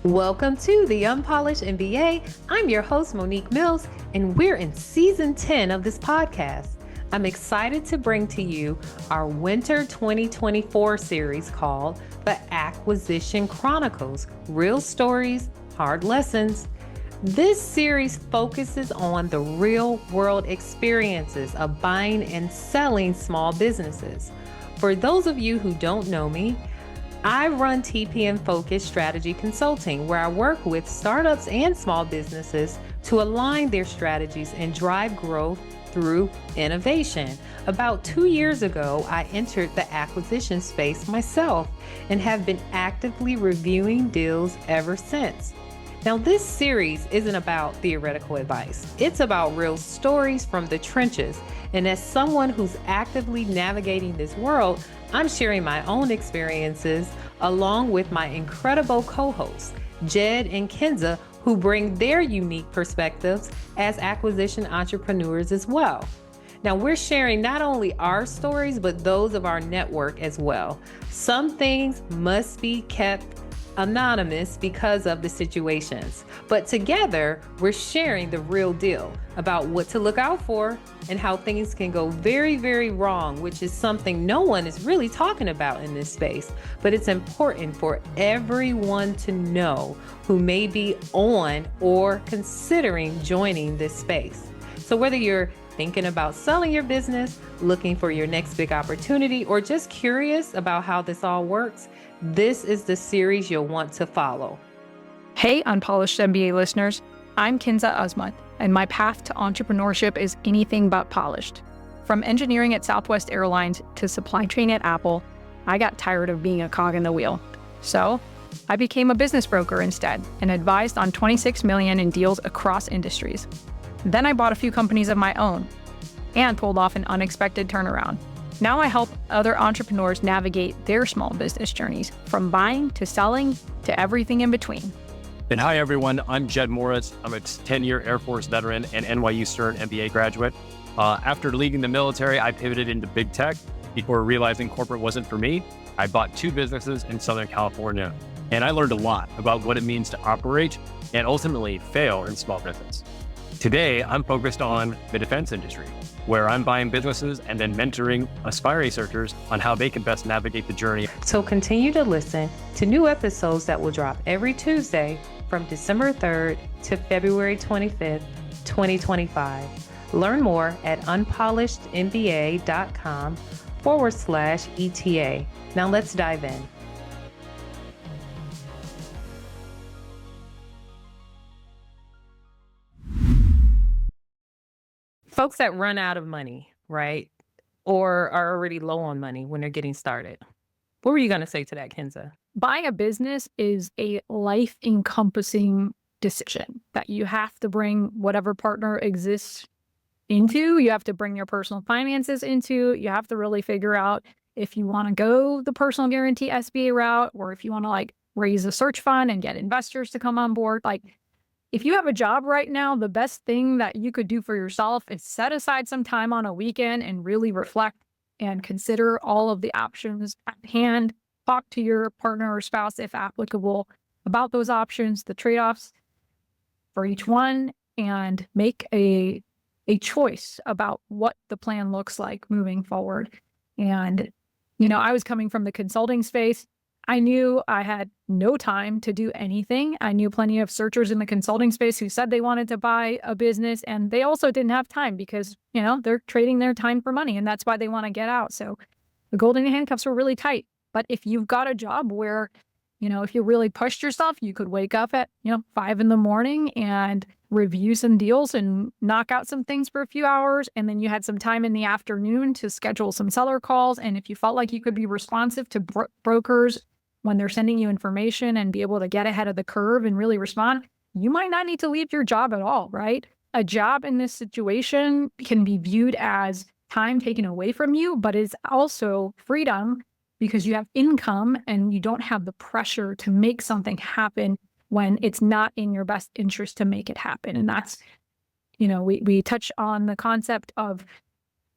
Welcome to the Unpolished MBA. I'm your host, Monique Mills, and we're in season 10 of this podcast. I'm excited to bring to you our Winter 2024 series called the Acquisition Chronicles, Real Stories, Hard Lessons. This series focuses on the real world experiences of buying and selling small businesses. For those of you who don't know me, I run TPM-focused strategy consulting, where I work with startups and small businesses to align their strategies and drive growth through innovation. About 2 years ago, I entered the acquisition space myself and have been actively reviewing deals ever since. Now, this series isn't about theoretical advice. It's about real stories from the trenches. And as someone who's actively navigating this world, I'm sharing my own experiences along with my incredible co-hosts, Jed and Kinza, who bring their unique perspectives as acquisition entrepreneurs as well. Now, we're sharing not only our stories, but those of our network as well. Some things must be kept anonymous because of the situations, but together we're sharing the real deal about what to look out for and how things can go very, very wrong, which is something no one is really talking about in this space. But it's important for everyone to know who may be on or considering joining this space. So whether you're thinking about selling your business, looking for your next big opportunity, or just curious about how this all works, this is the series you'll want to follow. Hey, Unpolished MBA listeners. I'm Kinza Azmat, and my path to entrepreneurship is anything but polished. From engineering at Southwest Airlines to supply chain at Apple, I got tired of being a cog in the wheel. So I became a business broker instead and advised on $26 million in deals across industries. Then I bought a few companies of my own and pulled off an unexpected turnaround. Now I help other entrepreneurs navigate their small business journeys, from buying to selling to everything in between. And hi, everyone. I'm Jed Morris. I'm a 10-year Air Force veteran and NYU Stern MBA graduate. After leaving the military, I pivoted into big tech. Before realizing corporate wasn't for me, I bought 2 businesses in Southern California. And I learned a lot about what it means to operate and ultimately fail in small business. Today, I'm focused on the defense industry, where I'm buying businesses and then mentoring aspiring searchers on how they can best navigate the journey. So continue to listen to new episodes that will drop every Tuesday from December 3rd to February 25th, 2025. Learn more at unpolishedmba.com/ETA. Now let's dive in. Folks that run out of money, right? Or are already low on money when they're getting started. What were you going to say to that, Kinza? Buying a business is a life-encompassing decision that you have to bring whatever partner exists into. You have to bring your personal finances into. You have to really figure out if you want to go the personal guarantee SBA route, or if you want to raise a search fund and get investors to come on board. If you have a job right now, the best thing that you could do for yourself is set aside some time on a weekend and really reflect and consider all of the options at hand. Talk to your partner or spouse, if applicable, about those options, the trade-offs for each one, and make a choice about what the plan looks like moving forward. And, I was coming from the consulting space. I knew I had no time to do anything. I knew plenty of searchers in the consulting space who said they wanted to buy a business, and they also didn't have time because, they're trading their time for money, and that's why they want to get out. So the golden handcuffs were really tight. But if you've got a job where, if you really pushed yourself, you could wake up at, 5 a.m. and review some deals and knock out some things for a few hours. And then you had some time in the afternoon to schedule some seller calls. And if you felt like you could be responsive to brokers when they're sending you information and be able to get ahead of the curve and really respond, you might not need to leave your job at all, right? A job in this situation can be viewed as time taken away from you, but it's also freedom because you have income and you don't have the pressure to make something happen when it's not in your best interest to make it happen. And that's, we touch on the concept of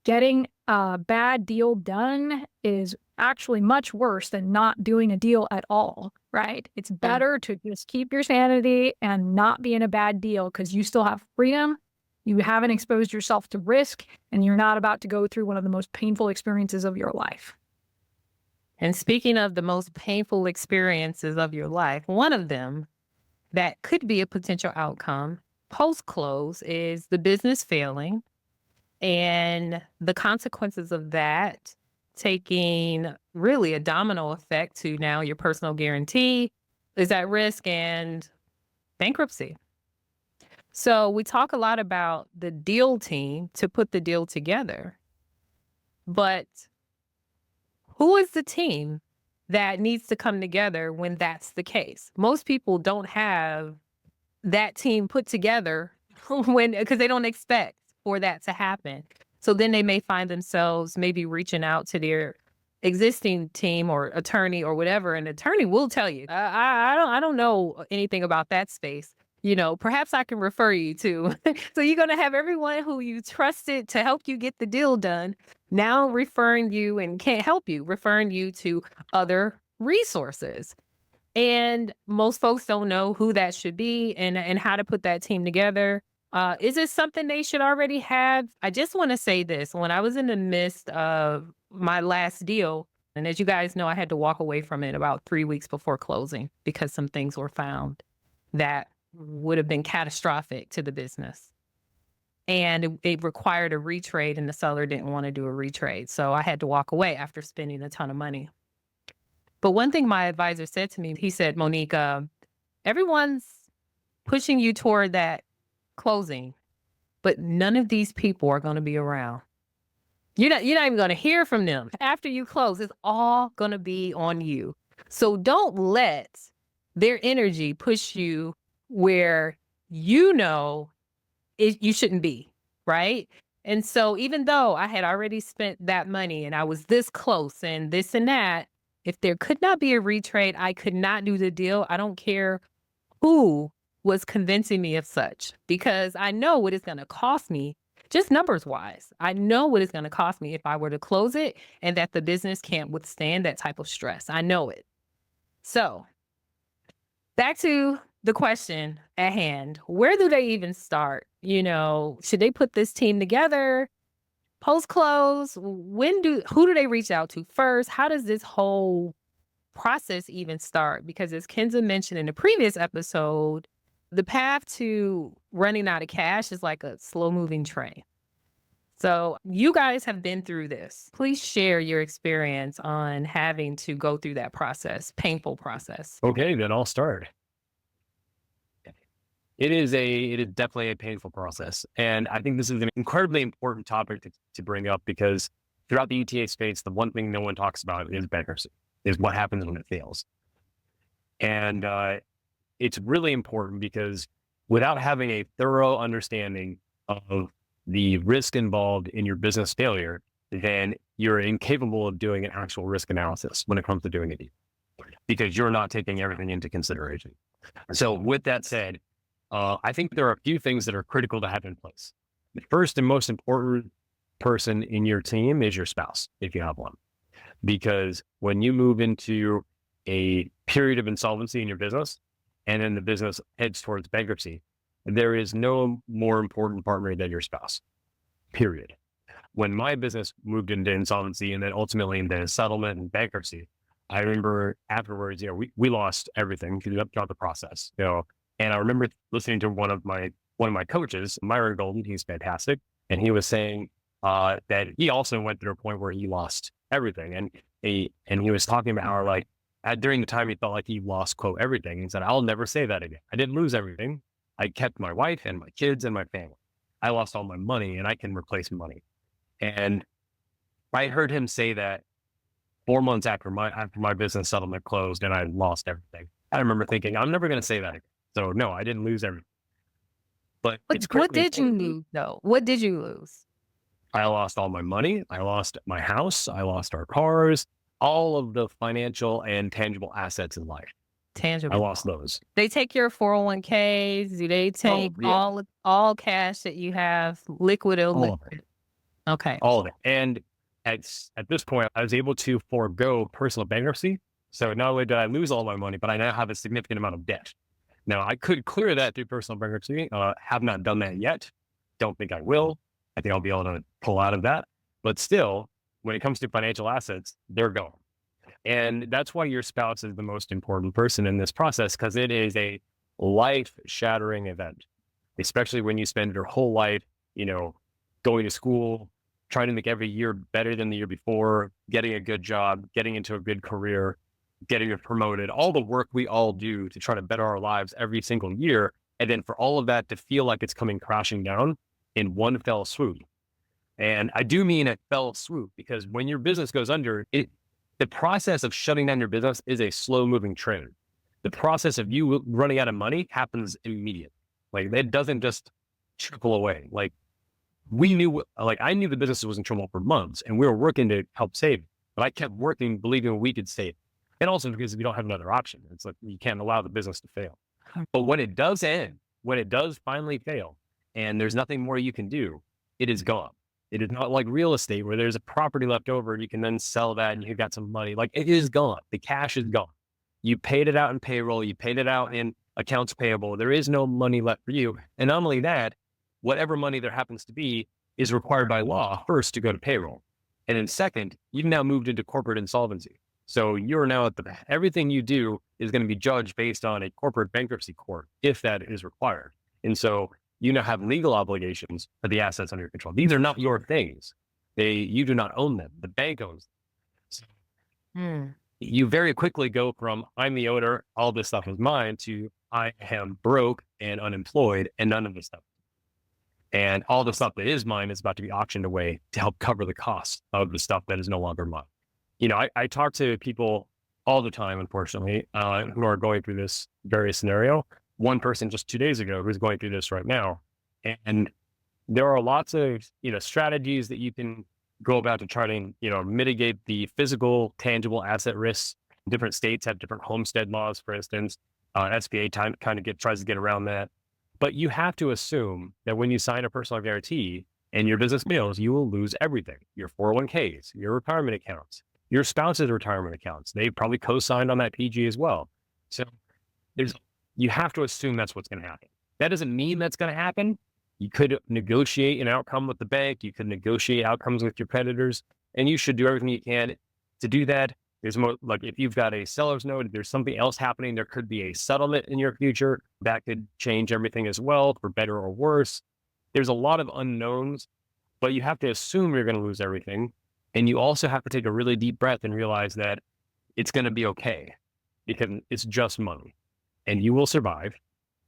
getting a bad deal done is actually much worse than not doing a deal at all, right? It's better to just keep your sanity and not be in a bad deal because you still have freedom. You haven't exposed yourself to risk, and you're not about to go through one of the most painful experiences of your life. And speaking of the most painful experiences of your life, one of them that could be a potential outcome post-close is the business failing and the consequences of that taking really a domino effect to now your personal guarantee is at risk and bankruptcy. So we talk a lot about the deal team to put the deal together, but who is the team that needs to come together when that's the case? Most people don't have that team put together because they don't expect for that to happen. So then they may find themselves maybe reaching out to their existing team or attorney or whatever. An attorney will tell you, I don't know anything about that space. Perhaps I can refer you to. So you're going to have everyone who you trusted to help you get the deal done now referring you and can't help you, referring you to other resources. And most folks don't know who that should be and how to put that team together. Is it something they should already have? I just want to say this. When I was in the midst of my last deal, and as you guys know, I had to walk away from it about 3 weeks before closing because some things were found that would have been catastrophic to the business. And it required a retrade, and the seller didn't want to do a retrade. So I had to walk away after spending a ton of money. But one thing my advisor said to me, he said, Monique, everyone's pushing you toward that closing, but none of these people are going to be around. You're not even going to hear from them after you close. It's all going to be on you. So don't let their energy push you where you shouldn't be, right? And so even though I had already spent that money and I was this close and this and that, if there could not be a retrade, I could not do the deal. I don't care who was convincing me of such, because I know what it's going to cost me, just numbers wise. I know what it's going to cost me if I were to close it and that the business can't withstand that type of stress. I know it. So back to the question at hand, where do they even start? Should they put this team together? Post-close, who do they reach out to first? How does this whole process even start? Because as Kinza mentioned in the previous episode, the path to running out of cash is like a slow-moving train. So you guys have been through this. Please share your experience on having to go through that process, painful process. Okay, then I'll start. It is definitely a painful process. And I think this is an incredibly important topic to bring up, because throughout the ETA space, the one thing no one talks about is bankruptcy, is what happens when it fails. And it's really important because without having a thorough understanding of the risk involved in your business failure, then you're incapable of doing an actual risk analysis when it comes to doing a deal, because you're not taking everything into consideration. So with that said, I think there are a few things that are critical to have in place. The first and most important person in your team is your spouse, if you have one. Because when you move into a period of insolvency in your business, and then the business heads towards bankruptcy, there is no more important partner than your spouse, period. When my business moved into insolvency and then ultimately into settlement and bankruptcy, I remember afterwards, we lost everything throughout the process, And I remember listening to one of my coaches, Myron Golden. He's fantastic, and he was saying that he also went through a point where he lost everything, and he was talking about how during the time he felt like he lost, quote, everything. He said, "I'll never say that again. I didn't lose everything. I kept my wife and my kids and my family. I lost all my money, and I can replace money." And I heard him say that 4 months after my business settlement closed, and I lost everything. I remember thinking, I'm never going to say that again. So no, I didn't lose everything. But what did you lose though? What did you lose? I lost all my money. I lost my house. I lost our cars, all of the financial and tangible assets in life. Tangible. I lost those. They take your 401ks. Do they take all cash that you have, liquid or liquid? Okay. All of it. And at this point, I was able to forego personal bankruptcy. So not only did I lose all my money, but I now have a significant amount of debt. Now, I could clear that through personal bankruptcy. Have not done that yet. Don't think I will. I think I'll be able to pull out of that. But still, when it comes to financial assets, they're gone. And that's why your spouse is the most important person in this process, because it is a life-shattering event, especially when you spend your whole life, going to school, trying to make every year better than the year before, getting a good job, getting into a good career, getting promoted, all the work we all do to try to better our lives every single year. And then for all of that to feel like it's coming crashing down in one fell swoop. And I do mean a fell swoop, because when your business goes under, the process of shutting down your business is a slow moving train. The process of you running out of money happens immediately. Like, it doesn't just trickle away. Like, I knew the business was in trouble for months, and we were working to help save it, but I kept working, believing we could save it. And also because we don't have another option. It's like, you can't allow the business to fail. But when it does end, when it does finally fail, and there's nothing more you can do, it is gone. It is not like real estate where there's a property left over and you can then sell that and you've got some money. Like, it is gone. The cash is gone. You paid it out in payroll. You paid it out in accounts payable. There is no money left for you. And not only that, whatever money there happens to be is required by law first to go to payroll. And then second, you've now moved into corporate insolvency. So you're now everything you do is going to be judged based on a corporate bankruptcy court, if that is required. And so you now have legal obligations for the assets under your control. These are not your things. You do not own them. The bank owns them. So you very quickly go from, I'm the owner, all this stuff is mine, to I am broke and unemployed and none of this stuff. And all the stuff that is mine is about to be auctioned away to help cover the cost of the stuff that is no longer mine. I talk to people all the time, unfortunately, who are going through this very scenario. One person just 2 days ago who's going through this right now. And there are lots of, strategies that you can go about to try to, mitigate the physical, tangible asset risks. Different states have different homestead laws, for instance. SBA tries to get around that. But you have to assume that when you sign a personal guarantee and your business fails, you will lose everything: your 401ks, your retirement accounts, your spouse's retirement accounts. They probably co-signed on that PG as well. So you have to assume that's what's going to happen. That doesn't mean that's going to happen. You could negotiate an outcome with the bank. You could negotiate outcomes with your creditors, and you should do everything you can to do that. There's more, like, if you've got a seller's note, if there's something else happening, there could be a settlement in your future that could change everything as well, for better or worse. There's a lot of unknowns, but you have to assume you're going to lose everything. And you also have to take a really deep breath and realize that it's going to be okay, because it's just money and you will survive.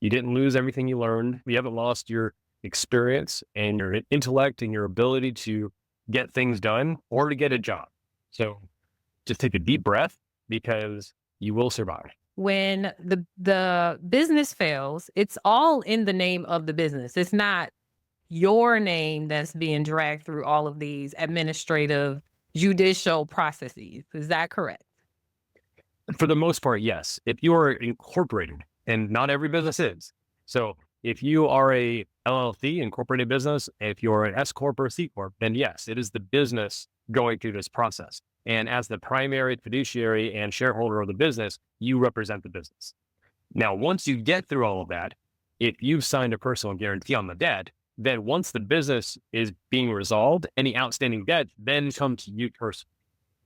You didn't lose everything you learned. You haven't lost your experience and your intellect and your ability to get things done or to get a job. So just take a deep breath, because you will survive. When the business fails, it's all in the name of the business. It's not your name that's being dragged through all of these administrative, judicial processes. Is that correct? For the most part, yes. If you are incorporated, and not every business is. So if you are a LLC, incorporated business, if you're an S Corp or a C Corp, then yes, it is the business going through this process. And as the primary fiduciary and shareholder of the business, you represent the business. Now, once you get through all of that, if you've signed a personal guarantee on the debt, then once the business is being resolved, any outstanding debt then comes to you personally.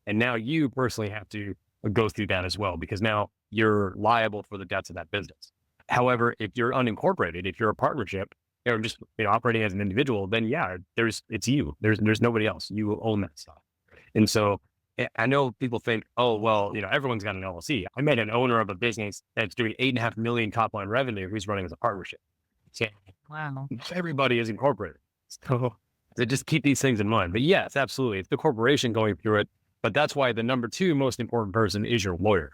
And now you personally have to go through that as well, because now you're liable for the debts of that business. However, if you're unincorporated, if you're a partnership, or just operating as an individual, then yeah, it's you. There's nobody else. You will own that stuff. And so I know people think, oh, well, everyone's got an LLC. I met an owner of a business that's doing 8.5 million top line revenue who's running as a partnership. So Wow. everybody is incorporated. So just keep these things in mind. But yes, absolutely. It's the corporation going through it. But that's why the number 2 most important person is your lawyer.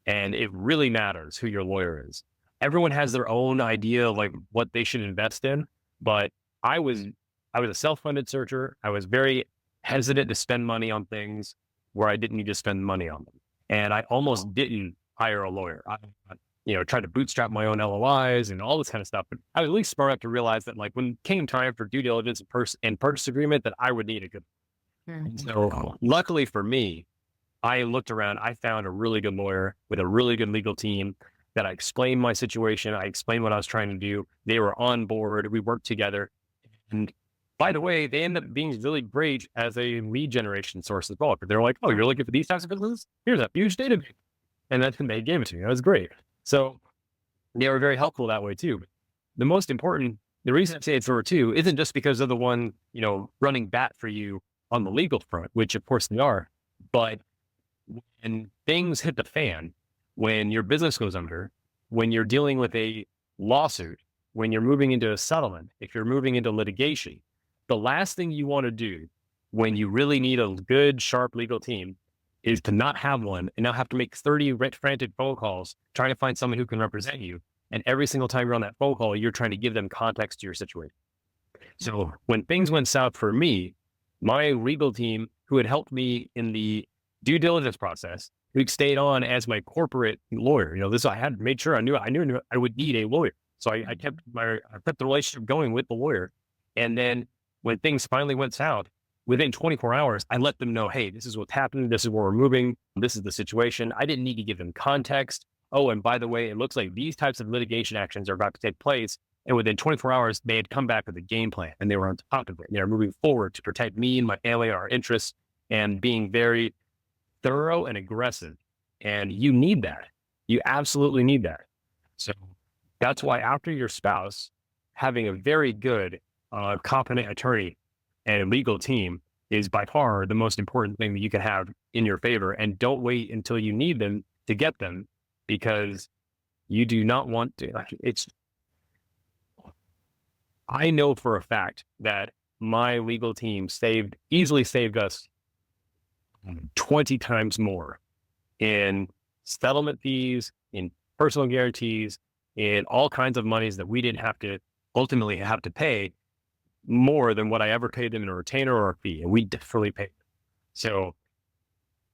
And it really matters who your lawyer is. Everyone has their own idea of like what they should invest in. But I was a self-funded searcher. I was very hesitant to spend money on things where I didn't need to spend money on them. And I almost didn't hire a lawyer. I tried to bootstrap my own LOIs and all this kind of stuff. But I was at least smart enough to realize that, like, when it came time for due diligence and purchase agreement, that I would need a good. So luckily for me, I looked around, I found a really good lawyer with a really good legal team that I explained my situation. I explained what I was trying to do. They were on board. We worked together. And by the way, they ended up being really great as a lead generation source as well. They're like, oh, you're looking for these types of businesses? Here's a huge database. And then they gave it to me. That was great. So they were very helpful that way too. The most important, the reason I say it's number two isn't just because of the one, running bat for you on the legal front, which of course they are, but when things hit the fan, when your business goes under, when you're dealing with a lawsuit, when you're moving into a settlement, if you're moving into litigation, the last thing you want to do when you really need a good, sharp legal team is to not have one and now have to make 30 frantic phone calls trying to find someone who can represent you. And every single time you're on that phone call, you're trying to give them context to your situation. So when things went south for me, my legal team, who had helped me in the due diligence process, who stayed on as my corporate lawyer, I had made sure I knew I would need a lawyer. So I kept the relationship going with the lawyer. And then when things finally went south, within 24 hours, I let them know, hey, this is what's happening. This is where we're moving. This is the situation. I didn't need to give them context. Oh, and by the way, it looks like these types of litigation actions are about to take place. And within 24 hours, they had come back with a game plan and they were on top of it. They are moving forward to protect me and my family, our interests, and being very thorough and aggressive. And you need that. You absolutely need that. So that's why after your spouse, having a very good, competent attorney and legal team is by far the most important thing that you can have in your favor. And don't wait until you need them to get them, because you do not want to, I know for a fact that my legal team easily saved us 20 times more in settlement fees, in personal guarantees, in all kinds of monies that we didn't ultimately have to pay, more than what I ever paid them in a retainer or a fee. And we definitely paid them. So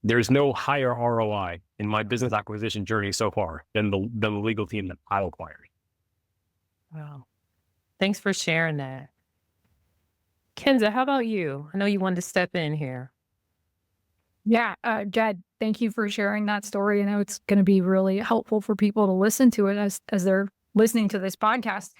there's no higher ROI in my business acquisition journey so far than the legal team that I acquired. Wow. Thanks for sharing that. Kinza, how about you? I know you wanted to step in here. Yeah, Jed, thank you for sharing that story. I know it's going to be really helpful for people to listen to it as they're listening to this podcast.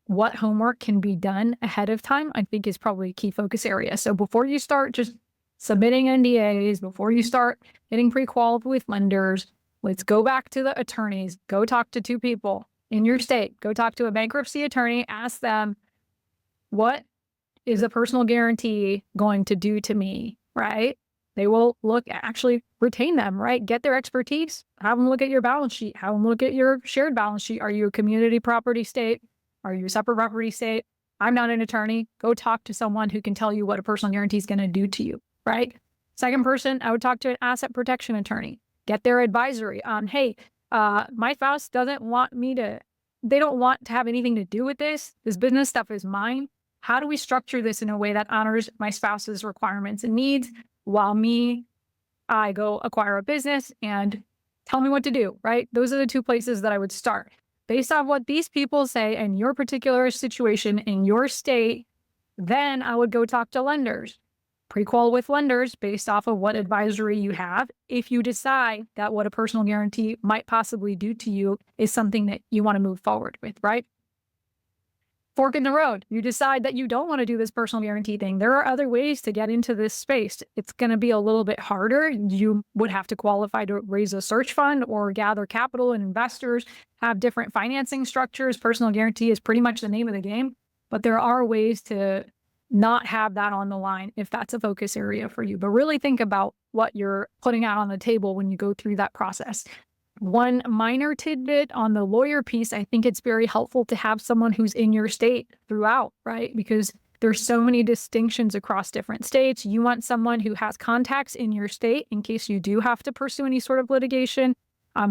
What homework can be done ahead of time, I think, is probably a key focus area. So before you start just submitting NDAs, before you start getting pre-qualified with lenders, let's go back to the attorneys. Go talk to two people in your state. Go talk to a bankruptcy attorney. Ask them, what is a personal guarantee going to do to me, right? They will actually retain them, right? Get their expertise. Have them look at your balance sheet. Have them look at your shared balance sheet. Are you a community property state? Are you a separate property state? I'm not an attorney. Go talk to someone who can tell you what a personal guarantee is going to do to you, right? Second person, I would talk to an asset protection attorney. Get their advisory on, hey, my spouse doesn't want they don't want to have anything to do with this. This business stuff is mine. How do we structure this in a way that honors my spouse's requirements and needs while I go acquire a business and tell me what to do, right? Those are the two places that I would start. Based on what these people say in your particular situation in your state, then I would go talk to lenders. Pre-qual with lenders based off of what advisory you have. If you decide that what a personal guarantee might possibly do to you is something that you want to move forward with, right? Fork in the road. You decide that you don't want to do this personal guarantee thing. There are other ways to get into this space. It's going to be a little bit harder. You would have to qualify to raise a search fund or gather capital and investors, have different financing structures. Personal guarantee is pretty much the name of the game, but there are ways to not have that on the line if that's a focus area for you. But really think about what you're putting out on the table when you go through that process. One minor tidbit on the lawyer piece, I think it's very helpful to have someone who's in your state throughout, right? Because there's so many distinctions across different states. You want someone who has contacts in your state in case you do have to pursue any sort of litigation.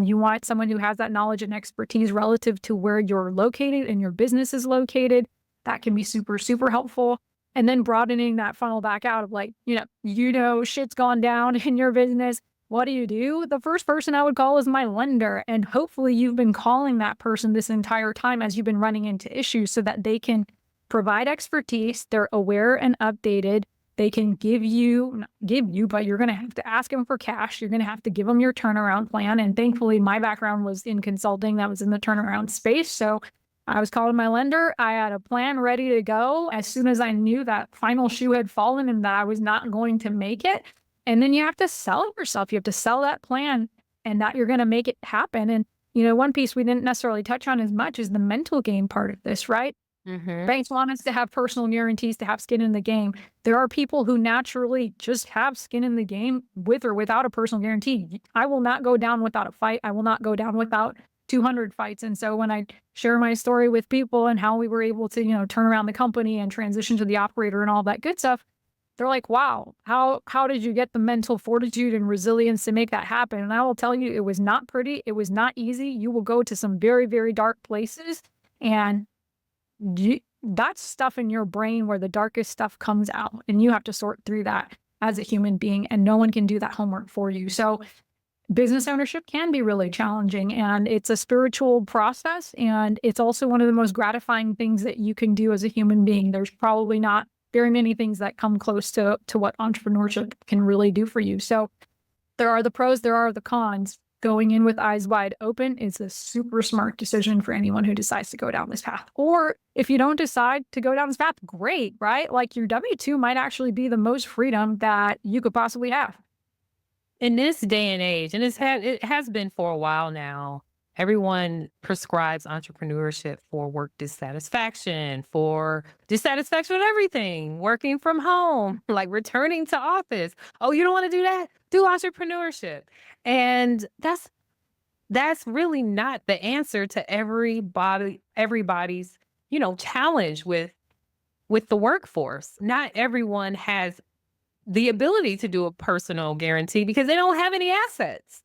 You want someone who has that knowledge and expertise relative to where you're located and your business is located. That can be super, super helpful. And then broadening that funnel back out of shit's gone down in your business. What do? The first person I would call is my lender. And hopefully you've been calling that person this entire time as you've been running into issues so that they can provide expertise. They're aware and updated. They can not give you, but you're going to have to ask them for cash. You're going to have to give them your turnaround plan. And thankfully, my background was in consulting. That was in the turnaround space. So I was calling my lender. I had a plan ready to go as soon as I knew that final shoe had fallen and that I was not going to make it. And then you have to sell yourself. You have to sell that plan and that you're going to make it happen. And, one piece we didn't necessarily touch on as much is the mental game part of this, right? Mm-hmm. Banks want us to have personal guarantees, to have skin in the game. There are people who naturally just have skin in the game with or without a personal guarantee. I will not go down without a fight. I will not go down without 200 fights. And so when I share my story with people and how we were able to, turn around the company and transition to the operator and all that good stuff, they're like, wow, how did you get the mental fortitude and resilience to make that happen? And I will tell you, it was not pretty. It was not easy. You will go to some very, very dark places, and that's stuff in your brain where the darkest stuff comes out, and you have to sort through that as a human being, and no one can do that homework for you. So business ownership can be really challenging, and it's a spiritual process, and it's also one of the most gratifying things that you can do as a human being. There's probably not very many things that come close to what entrepreneurship can really do for you. So there are the pros, there are the cons. Going in with eyes wide open is a super smart decision for anyone who decides to go down this path. Or if you don't decide to go down this path, great, right? Like your W-2 might actually be the most freedom that you could possibly have. In this day and age, and it has been for a while now, everyone prescribes entrepreneurship for work dissatisfaction, for dissatisfaction with everything, working from home, like returning to office. Oh, you don't want to do that? Do entrepreneurship. And that's really not the answer to everybody's, challenge with the workforce. Not everyone has the ability to do a personal guarantee because they don't have any assets.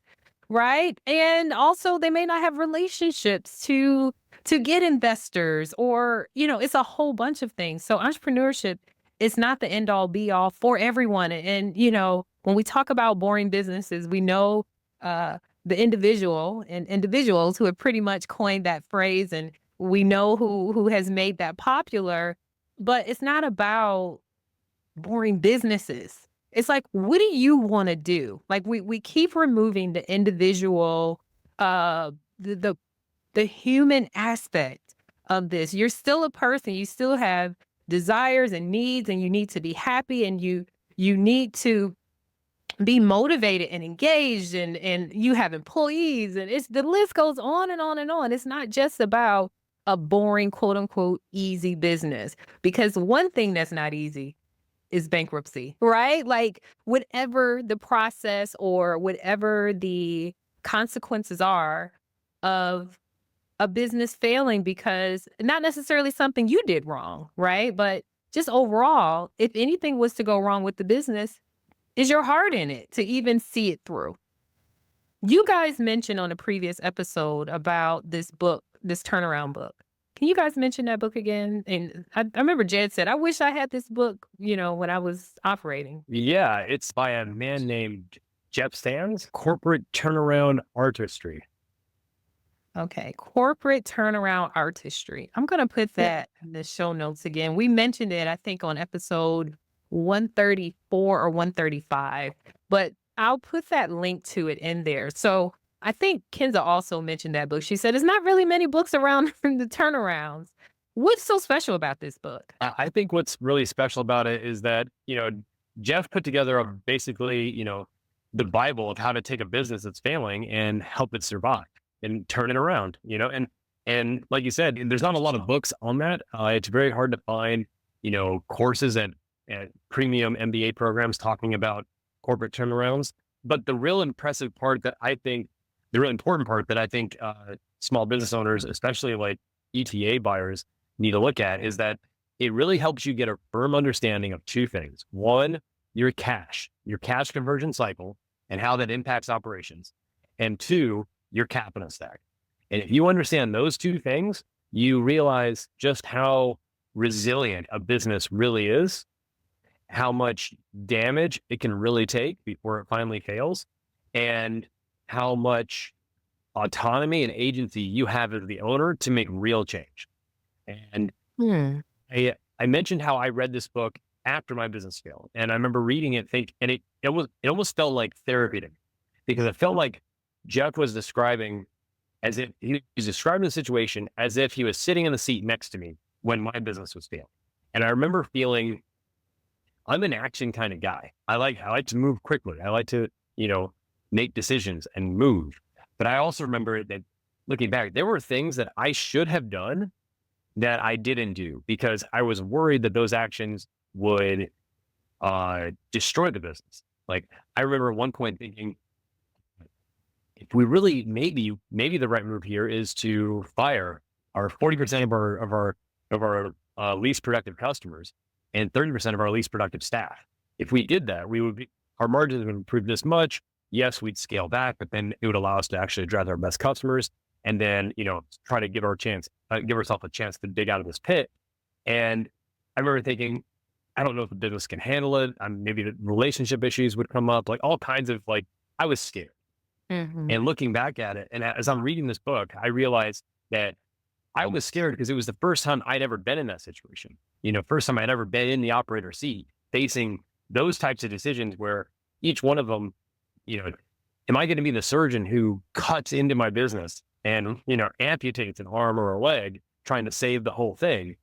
Right. And also they may not have relationships to get investors, or, it's a whole bunch of things. So entrepreneurship is not the end all be all for everyone. And, when we talk about boring businesses, we know the individual and individuals who have pretty much coined that phrase, and we know who has made that popular. But it's not about boring businesses. It's like, what do you want to do? Like we keep removing the individual, the human aspect of this. You're still a person. You still have desires and needs, and you need to be happy, and you need to be motivated and engaged, and you have employees, and the list goes on and on and on. It's not just about a boring, quote unquote, easy business, because one thing that's not easy is bankruptcy, right? Like whatever the process or whatever the consequences are of a business failing, because not necessarily something you did wrong, right? But just overall, if anything was to go wrong with the business, is your heart in it to even see it through? You guys mentioned on a previous episode about this book, this turnaround book. Can you guys mention that book again? And I remember Jed said, I wish I had this book, when I was operating. Yeah, it's by a man named Jeff Sands, Corporate Turnaround Artistry. Okay, Corporate Turnaround Artistry. I'm going to put that in the show notes again. We mentioned it, I think, on episode 134 or 135, but I'll put that link to it in there. So I think Kinza also mentioned that book. She said, there's not really many books around the turnarounds. What's so special about this book? I think what's really special about it is that, Jeff put together basically, the Bible of how to take a business that's failing and help it survive and turn it around, and like you said, there's not a lot of books on that. It's very hard to find, courses and premium MBA programs talking about corporate turnarounds. But the real important part that I think small business owners, especially like ETA buyers, need to look at is that it really helps you get a firm understanding of two things. One, your cash conversion cycle and how that impacts operations. And two, your capital stack. And if you understand those two things, you realize just how resilient a business really is, how much damage it can really take before it finally fails, and how much autonomy and agency you have as the owner to make real change. And I mentioned how I read this book after my business failed. And I remember reading it, and it almost felt like therapy to me, because it felt like Jeff was describing as if he was describing the situation as if he was sitting in the seat next to me when my business was failing. And I remember feeling, I'm an action kind of guy. I like to move quickly. I like to, make decisions and move. But I also remember that, looking back, there were things that I should have done that I didn't do because I was worried that those actions would destroy the business. Like, I remember at one point thinking, if we really, maybe the right move here is to fire our 40% of our least productive customers and 30% of our least productive staff. If we did that, our margins would improve this much. Yes, we'd scale back, but then it would allow us to actually drive our best customers, and then, try to give ourselves a chance to dig out of this pit. And I remember thinking, I don't know if the business can handle it. Maybe the relationship issues would come up, like all kinds of, I was scared. And looking back at it, and as I'm reading this book, I realized that I was scared because it was the first time I'd ever been in that situation. First time I'd ever been in the operator seat, facing those types of decisions where each one of them, am I going to be the surgeon who cuts into my business and, amputates an arm or a leg trying to save the whole thing?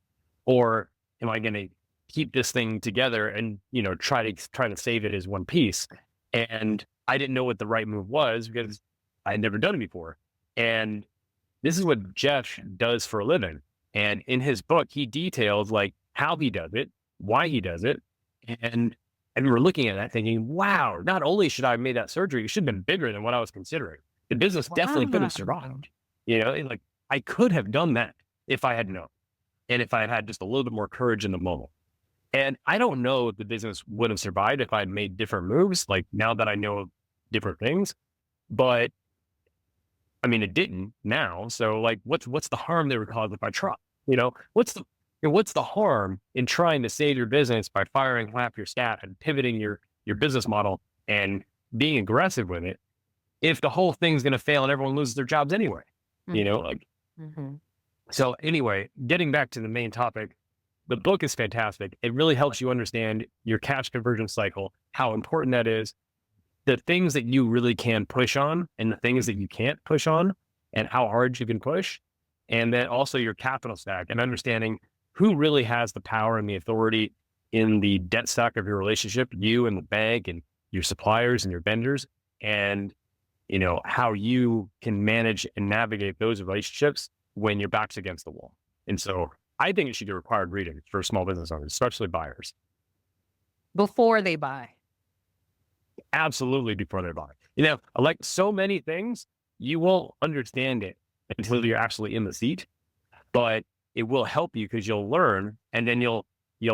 Or am I going to keep this thing together and, try to save it as one piece? And I didn't know what the right move was because I had never done it before. And this is what Jeff does for a living. And in his book, he details how he does it, why he does it. And I remember looking at that thinking, wow, not only should I have made that surgery, it should have been bigger than what I was considering. The business definitely could have survived. I could have done that if I had known, and if I had had just a little bit more courage in the moment. And I don't know if the business would have survived if I had made different moves, now that I know different things, but it didn't now. So what's the harm that would cause if I try? What's the harm in trying to save your business by firing half your staff and pivoting your business model and being aggressive with it if the whole thing's going to fail and everyone loses their jobs anyway? So anyway, getting back to the main topic, the book is fantastic. It really helps you understand your cash conversion cycle, how important that is, the things that you really can push on and the things that you can't push on, and how hard you can push. And then also your capital stack and understanding who really has the power and the authority in the debt stack of your relationship, you and the bank and your suppliers and your vendors, and how you can manage and navigate those relationships when your back's against the wall. And so I think it should be required reading for small business owners, especially buyers. Before they buy. Absolutely, before they buy. Like so many things, you won't understand it until you're actually in the seat, but it will help you because you'll learn, and then you'll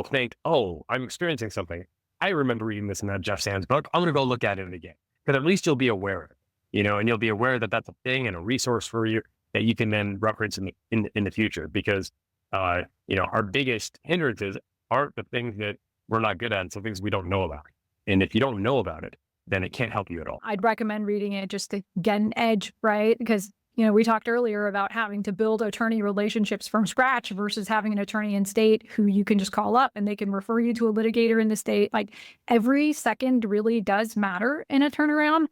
think, oh, I'm experiencing something. I remember reading this in that Jeff Sands book. I'm going to go look at it again, because at least you'll be aware of it, and you'll be aware that that's a thing and a resource for you that you can then reference in the future. Because our biggest hindrances aren't the things that we're not good at, it's the things we don't know about. And if you don't know about it, then it can't help you at all. I'd recommend reading it just to get an edge, right? Because, we talked earlier about having to build attorney relationships from scratch versus having an attorney in state who you can just call up and they can refer you to a litigator in the state. Every second really does matter in a turnaround.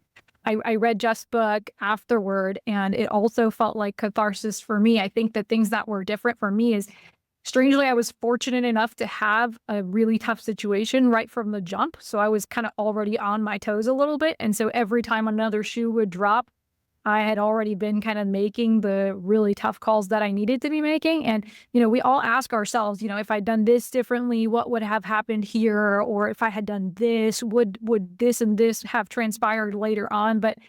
I read Jeff's book afterward, and it also felt like catharsis for me. I think the things that were different for me is, strangely, I was fortunate enough to have a really tough situation right from the jump. So I was kind of already on my toes a little bit. And so every time another shoe would drop, I had already been kind of making the really tough calls that I needed to be making. And, we all ask ourselves, if I'd done this differently, what would have happened here? Or if I had done this, would this and this have transpired later on? But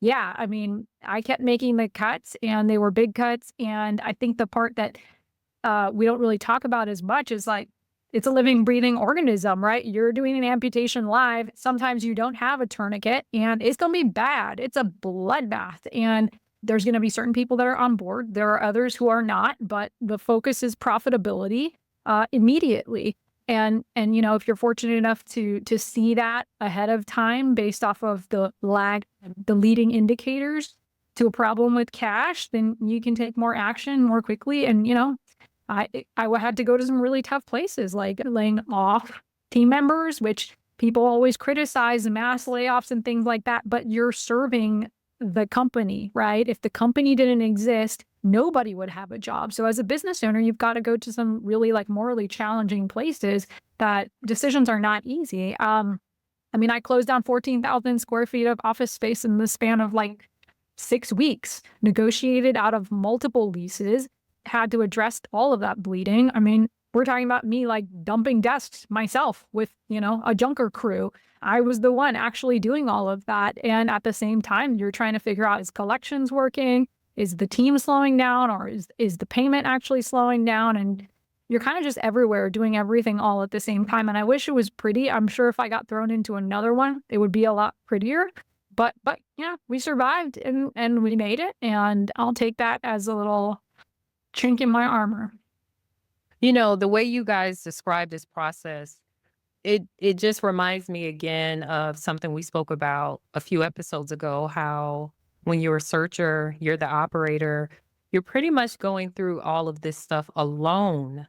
yeah, I kept making the cuts, and they were big cuts. And I think the part that we don't really talk about as much is it's a living, breathing organism, right? You're doing an amputation live. Sometimes you don't have a tourniquet, and it's going to be bad. It's a bloodbath, and there's going to be certain people that are on board. There are others who are not, but the focus is profitability immediately. And if you're fortunate enough to see that ahead of time based off of the leading indicators to a problem with cash, then you can take more action more quickly. And, I had to go to some really tough places, like laying off team members, which people always criticize mass layoffs and things like that, but you're serving the company, right? If the company didn't exist, nobody would have a job. So as a business owner, you've got to go to some really like morally challenging places that decisions are not easy. I mean, I closed down 14,000 square feet of office space in the span of like 6 weeks, negotiated out of multiple leases, had to address all of that bleeding. I mean, we're talking about me like dumping desks myself with, a junker crew. I was the one actually doing all of that. And at the same time, you're trying to figure out, is collections working? Is the team slowing down, or is the payment actually slowing down? And you're kind of just everywhere doing everything all at the same time. And I wish it was pretty. I'm sure if I got thrown into another one, it would be a lot prettier. But yeah, we survived and we made it. And I'll take that as a little chink in my armor. The way you guys describe this process, it just reminds me again of something we spoke about a few episodes ago, how when you're a searcher, you're the operator, you're pretty much going through all of this stuff alone.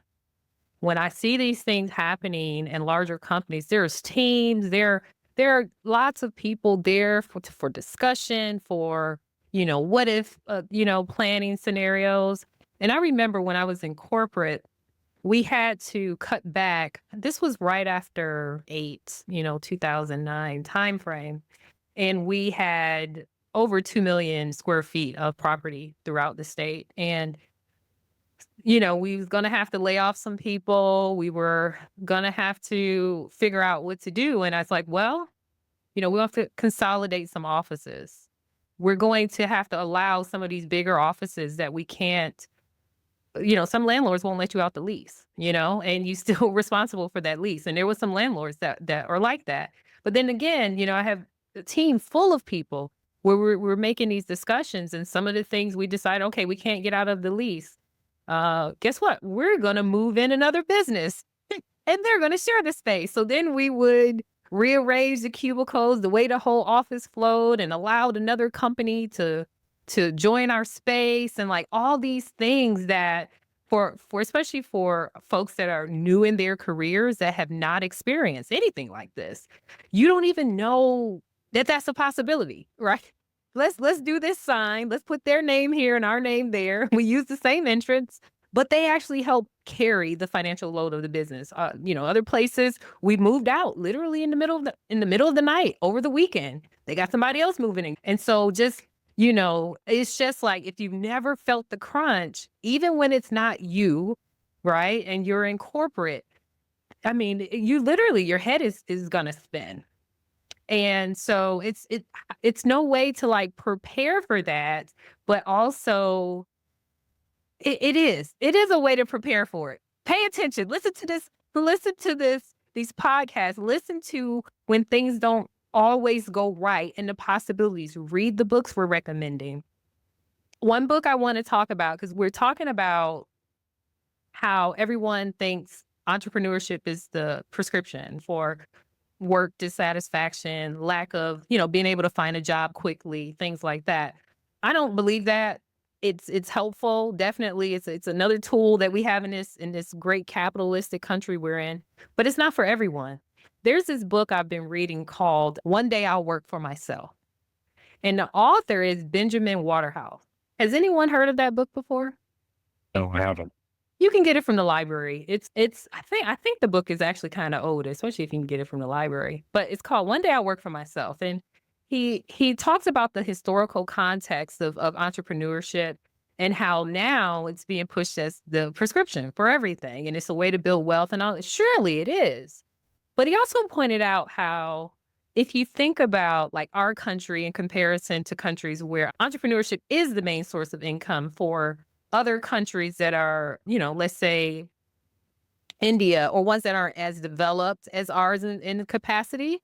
When I see these things happening in larger companies, there's teams, there are lots of people there for discussion, for, what if, planning scenarios. And I remember when I was in corporate, we had to cut back. This was right after 2009 timeframe. And we had over 2 million square feet of property throughout the state. And, we was going to have to lay off some people. We were going to have to figure out what to do. And I was like, well, we have to consolidate some offices. We're going to have to allow some of these bigger offices that we can't, some landlords won't let you out the lease, and you still responsible for that lease. And there was some landlords that are like that. But then again, I have a team full of people where we're making these discussions, and some of the things we decide, okay, we can't get out of the lease. Guess what? We're going to move in another business and they're going to share the space. So then we would rearrange the cubicles, the way the whole office flowed, and allowed another company to join our space, and like all these things that for especially for folks that are new in their careers that have not experienced anything like this, you don't even know that that's a possibility, right? Let's do this sign. Let's put their name here and our name there. We use the same entrance, but they actually help carry the financial load of the business. Other places we moved out literally in the middle of the night over the weekend. They got somebody else moving in, and so just it's just like, if you've never felt the crunch, even when it's not you, right, and you're in corporate, I mean, you literally, your head is gonna spin. And so it's no way to like prepare for that, but also it is a way to prepare for it. Pay attention. Listen to these podcasts. Listen to when things don't always go right and the possibilities. Read the books we're recommending. One book I want to talk about, because we're talking about how everyone thinks entrepreneurship is the prescription for work dissatisfaction, lack of, being able to find a job quickly, things like that. I don't believe that. It's helpful. Definitely. It's another tool that we have in this great capitalistic country we're in, but it's not for everyone. There's this book I've been reading called One Day I'll Work for Myself. And the author is Benjamin Waterhouse. Has anyone heard of that book before? No, I haven't. You can get it from the library. I think the book is actually kind of old, especially if you can get it from the library. But it's called One Day I'll Work for Myself. And he talks about the historical context of entrepreneurship and how now it's being pushed as the prescription for everything. And it's a way to build wealth and all. Surely it is. But he also pointed out how if you think about like our country in comparison to countries where entrepreneurship is the main source of income for other countries that are, let's say India, or ones that aren't as developed as ours in capacity.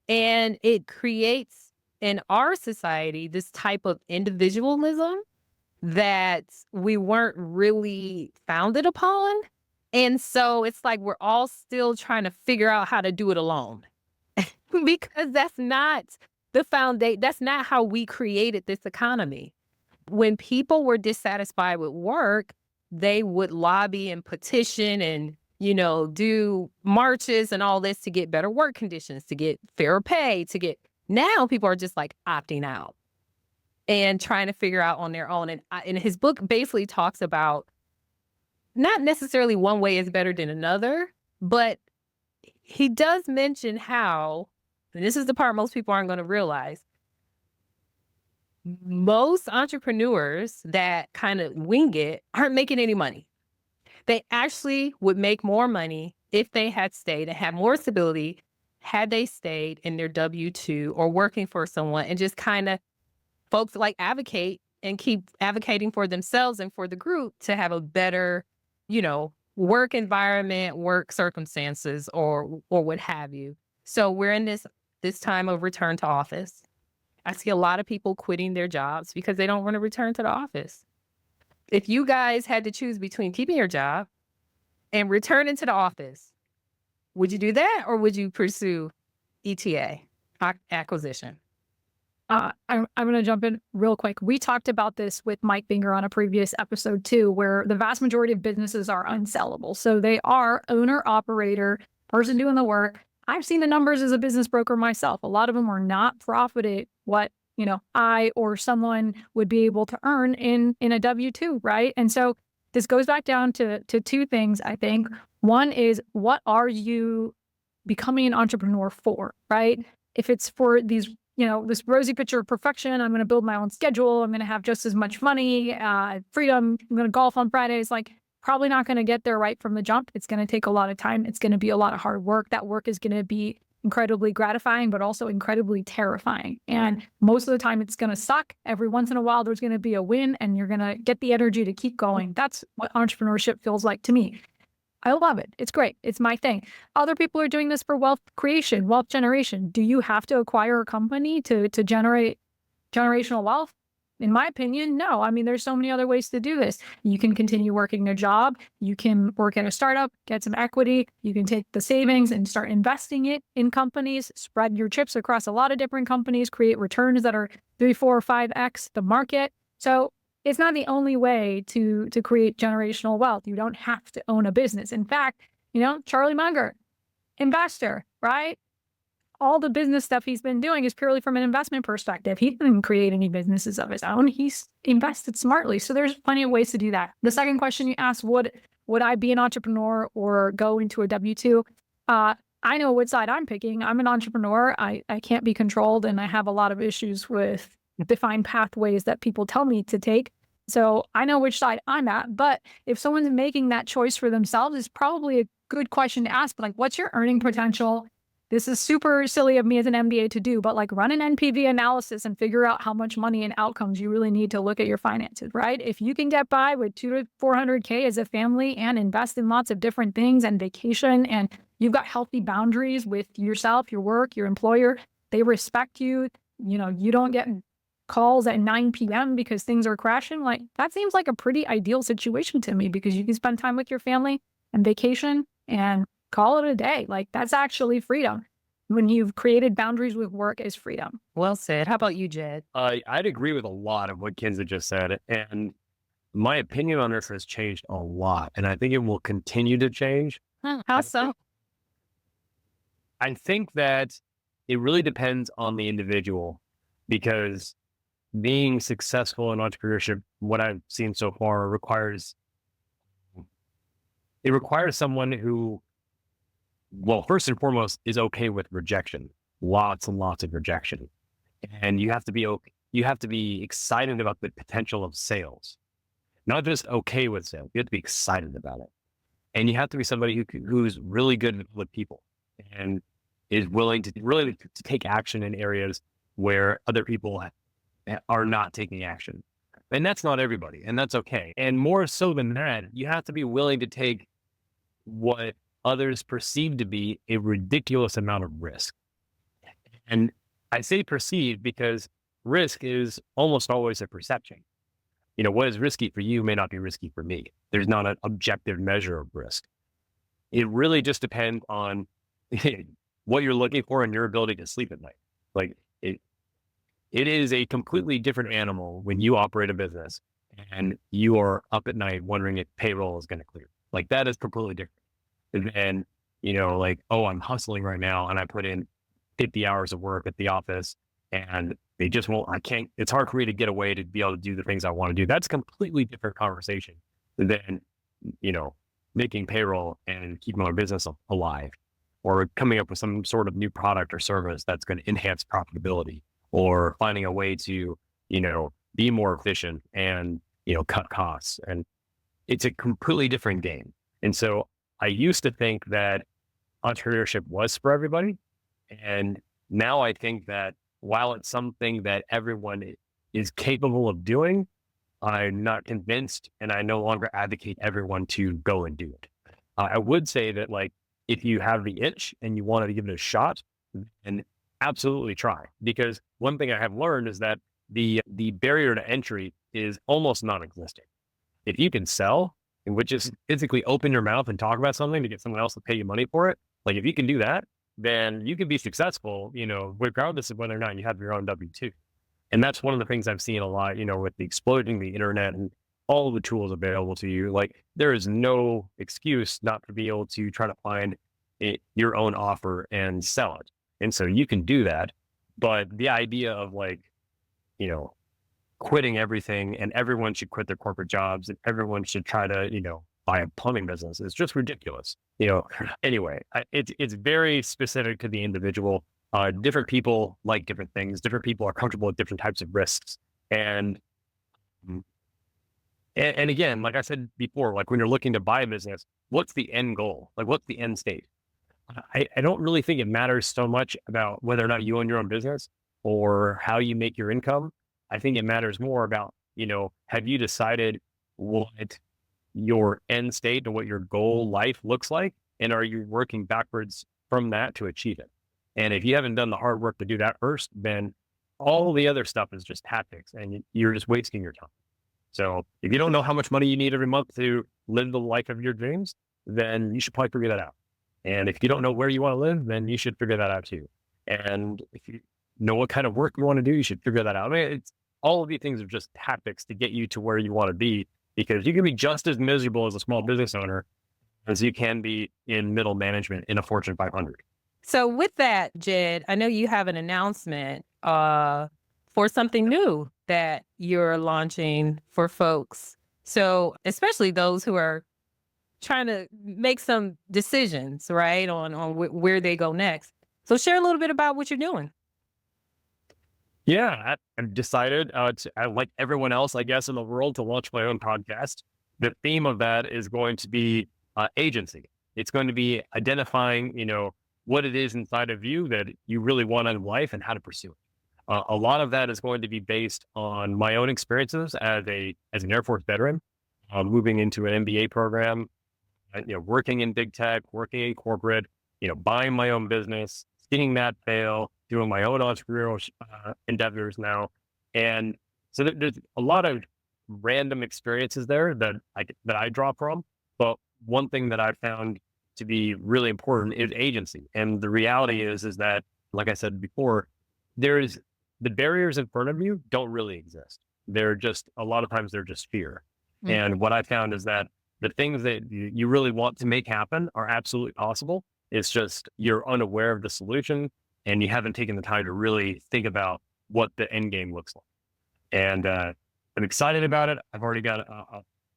And it creates in our society this type of individualism that we weren't really founded upon. And so it's like we're all still trying to figure out how to do it alone because that's not the foundation. That's not how we created this economy. When people were dissatisfied with work, they would lobby and petition and, do marches and all this to get better work conditions, to get fairer pay, now people are just like opting out and trying to figure out on their own. And his book basically talks about not necessarily one way is better than another, but he does mention how, and this is the part most people aren't going to realize, most entrepreneurs that kind of wing it aren't making any money. They actually would make more money if they had stayed and had more stability had they stayed in their W-2 or working for someone, and just kind of folks like advocate and keep advocating for themselves and for the group to have a better, work environment, work circumstances, or what have you. So we're in this time of return to office. I see a lot of people quitting their jobs because they don't want to return to the office. If you guys had to choose between keeping your job and returning to the office, would you do that, or would you pursue ETA, acquisition? I'm going to jump in real quick. We talked about this with Mike Binger on a previous episode too, where the vast majority of businesses are unsellable. So they are owner, operator, person doing the work. I've seen the numbers as a business broker myself. A lot of them are not profited what, I or someone would be able to earn in a W-2, right? And so this goes back down to two things, I think. One is, what are you becoming an entrepreneur for, right? If it's for these, this rosy picture of perfection, I'm going to build my own schedule, I'm going to have just as much money, freedom, I'm going to golf on Fridays, probably not going to get there right from the jump. It's going to take a lot of time. It's going to be a lot of hard work. That work is going to be incredibly gratifying, but also incredibly terrifying. And most of the time it's going to suck. Every once in a while, there's going to be a win and you're going to get the energy to keep going. That's what entrepreneurship feels like to me. I love it. It's great. It's my thing. Other people are doing this for wealth creation, wealth generation. Do you have to acquire a company to generate generational wealth? In my opinion, no. I mean, there's so many other ways to do this. You can continue working a job. You can work at a startup, get some equity. You can take the savings and start investing it in companies, spread your chips across a lot of different companies, create returns that are 3, 4, or 5x the market. So it's not the only way to create generational wealth. You don't have to own a business. In fact, Charlie Munger, investor, right? All the business stuff he's been doing is purely from an investment perspective. He didn't create any businesses of his own. He's invested smartly. So there's plenty of ways to do that. The second question you asked, would I be an entrepreneur or go into a W-2? I know what side I'm picking. I'm an entrepreneur. I can't be controlled, and I have a lot of issues with defined pathways that people tell me to take. So I know which side I'm at. But if someone's making that choice for themselves, it's probably a good question to ask. But what's your earning potential? This is super silly of me as an MBA to do, but run an NPV analysis and figure out how much money and outcomes you really need to look at your finances, right? If you can get by with 200 to 400K as a family and invest in lots of different things and vacation, and you've got healthy boundaries with yourself, your work, your employer, they respect you, you don't get calls at 9 p.m. because things are crashing. That seems like a pretty ideal situation to me, because you can spend time with your family and vacation and call it a day. That's actually freedom. When you've created boundaries with work, is freedom. Well said. How about you, Jed? I'd agree with a lot of what Kinza just said. And my opinion on this has changed a lot. And I think it will continue to change. How so? I think that it really depends on the individual, because being successful in entrepreneurship, what I've seen so far, requires someone who, well, first and foremost, is okay with rejection, lots and lots of rejection. And you have to be excited about the potential of sales, not just okay with sales. You have to be excited about it. And you have to be somebody who's really good with people and is willing to take action in areas where other people are not taking action. And that's not everybody, and that's okay. And more so than that, you have to be willing to take what others perceive to be a ridiculous amount of risk. And I say perceived because risk is almost always a perception. What is risky for you may not be risky for me. There's not an objective measure of risk. It really just depends on what you're looking for and your ability to sleep at night. It is a completely different animal when you operate a business and you are up at night wondering if payroll is going to clear. That is completely different. than, like, oh, I'm hustling right now and I put in 50 hours of work at the office and they just won't, I can't, it's hard for me to get away to be able to do the things I want to do. That's a completely different conversation than, making payroll and keeping our business alive, or coming up with some sort of new product or service that's going to enhance profitability, or finding a way to, be more efficient and, cut costs. And it's a completely different game. And so I used to think that entrepreneurship was for everybody. And now I think that while it's something that everyone is capable of doing, I'm not convinced, and I no longer advocate everyone to go and do it. I would say that, like, if you have the itch and you wanted to give it a shot, then absolutely try. Because one thing I have learned is that the barrier to entry is almost non-existent. If you can sell, and which is physically open your mouth and talk about something to get someone else to pay you money for it, like if you can do that, then you can be successful, regardless of whether or not you have your own W-2. And that's one of the things I've seen a lot, with the exploding the internet and all of the tools available to you. Like, there is no excuse not to be able to try to find your own offer and sell it. And so you can do that. But the idea of, like, quitting everything and everyone should quit their corporate jobs and everyone should try to, buy a plumbing business is just ridiculous. Anyway, it's very specific to the individual. Different people like different things. Different people are comfortable with different types of risks. And again, like I said before, like when you're looking to buy a business, what's the end goal? Like, what's the end state? I don't really think it matters so much about whether or not you own your own business or how you make your income. I think it matters more about, have you decided what your end state and what your goal life looks like? And are you working backwards from that to achieve it? And if you haven't done the hard work to do that first, then all the other stuff is just tactics and you're just wasting your time. So if you don't know how much money you need every month to live the life of your dreams, then you should probably figure that out. And if you don't know where you want to live, then you should figure that out too. And if you know what kind of work you want to do, you should figure that out. I mean, all of these things are just tactics to get you to where you want to be, because you can be just as miserable as a small business owner as you can be in middle management in a Fortune 500. So with that, Jed, I know you have an announcement for something new that you're launching for folks. So especially those who are trying to make some decisions, right, on where they go next. So share a little bit about what you're doing. Yeah, I've decided, like everyone else, I guess, in the world, to launch my own podcast. The theme of that is going to be agency. It's going to be identifying, what it is inside of you that you really want in life and how to pursue it. A lot of that is going to be based on my own experiences as an Air Force veteran, moving into an MBA program, working in big tech, working in corporate, buying my own business, seeing that fail, doing my own entrepreneurial endeavors now. And so there's a lot of random experiences there that I draw from. But one thing that I found to be really important is agency. And the reality is that, like I said before, the barriers in front of you don't really exist. They're just, a lot of times they're just fear. Mm-hmm. And what I found is that the things that you really want to make happen are absolutely possible. It's just you're unaware of the solution and you haven't taken the time to really think about what the end game looks like. And I'm excited about it. I've already got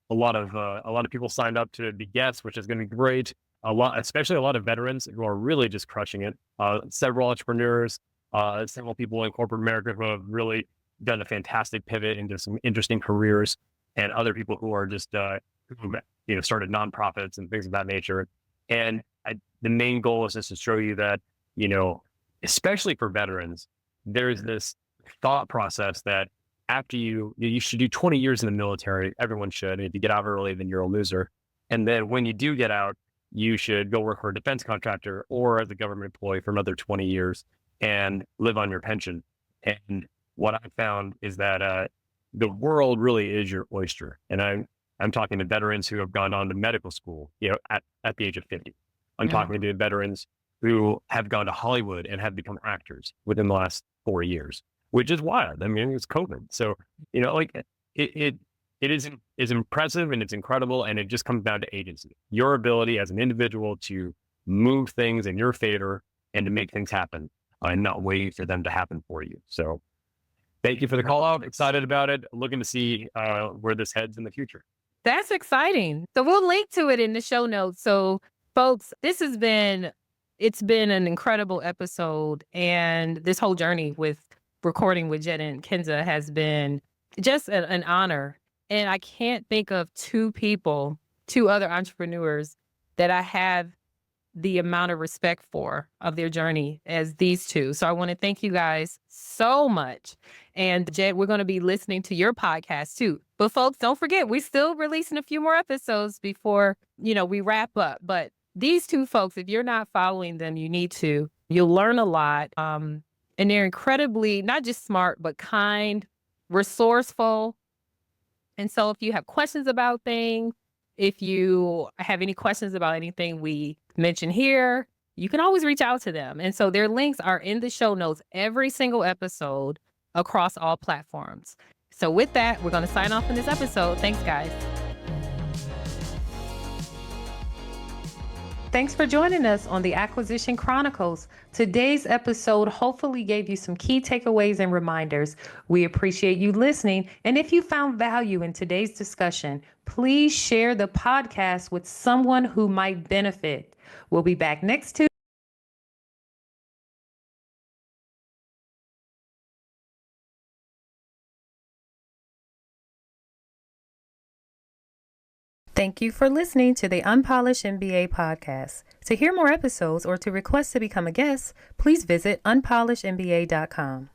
a lot of people signed up to be guests, which is going to be great. Especially a lot of veterans who are really just crushing it. Several entrepreneurs, several people in corporate America who have really done a fantastic pivot into some interesting careers, and other people who are just who started nonprofits and things of that nature. And the main goal is just to show you that, especially for veterans, there's this thought process that after you should do 20 years in the military. Everyone should. And if you get out early, then you're a loser. And then when you do get out, you should go work for a defense contractor or as a government employee for another 20 years and live on your pension. And what I found is that the world really is your oyster. And I'm talking to veterans who have gone on to medical school, at the age of 50. I'm talking to veterans who have gone to Hollywood and have become actors within the last 4 years, which is wild. I mean, it's COVID. So, is impressive and it's incredible. And it just comes down to agency, your ability as an individual to move things in your favor and to make things happen and not waiting for them to happen for you. So thank you for the call out. Excited about it. Looking to see where this heads in the future. That's exciting. So we'll link to it in the show notes. So folks, it's been an incredible episode. And this whole journey with recording with Jed and Kinza has been just an honor. And I can't think of two other entrepreneurs that I have the amount of respect for of their journey as these two. So I want to thank you guys so much. And Jed, we're going to be listening to your podcast too. But folks, don't forget, we're still releasing a few more episodes before, we wrap up. But these two folks, if you're not following them, you need to. You'll learn a lot. And they're incredibly, not just smart, but kind, resourceful. And so if you have questions about things, if you have any questions about anything we mention here, you can always reach out to them. And so their links are in the show notes, every single episode across all platforms. So with that, we're going to sign off in this episode. Thanks, guys. Thanks for joining us on the Acquisition Chronicles. Today's episode hopefully gave you some key takeaways and reminders. We appreciate you listening. And if you found value in today's discussion, please share the podcast with someone who might benefit. We'll be back next Tuesday. Thank you for listening to the Unpolished MBA podcast. To hear more episodes or to request to become a guest, please visit unpolishedmba.com.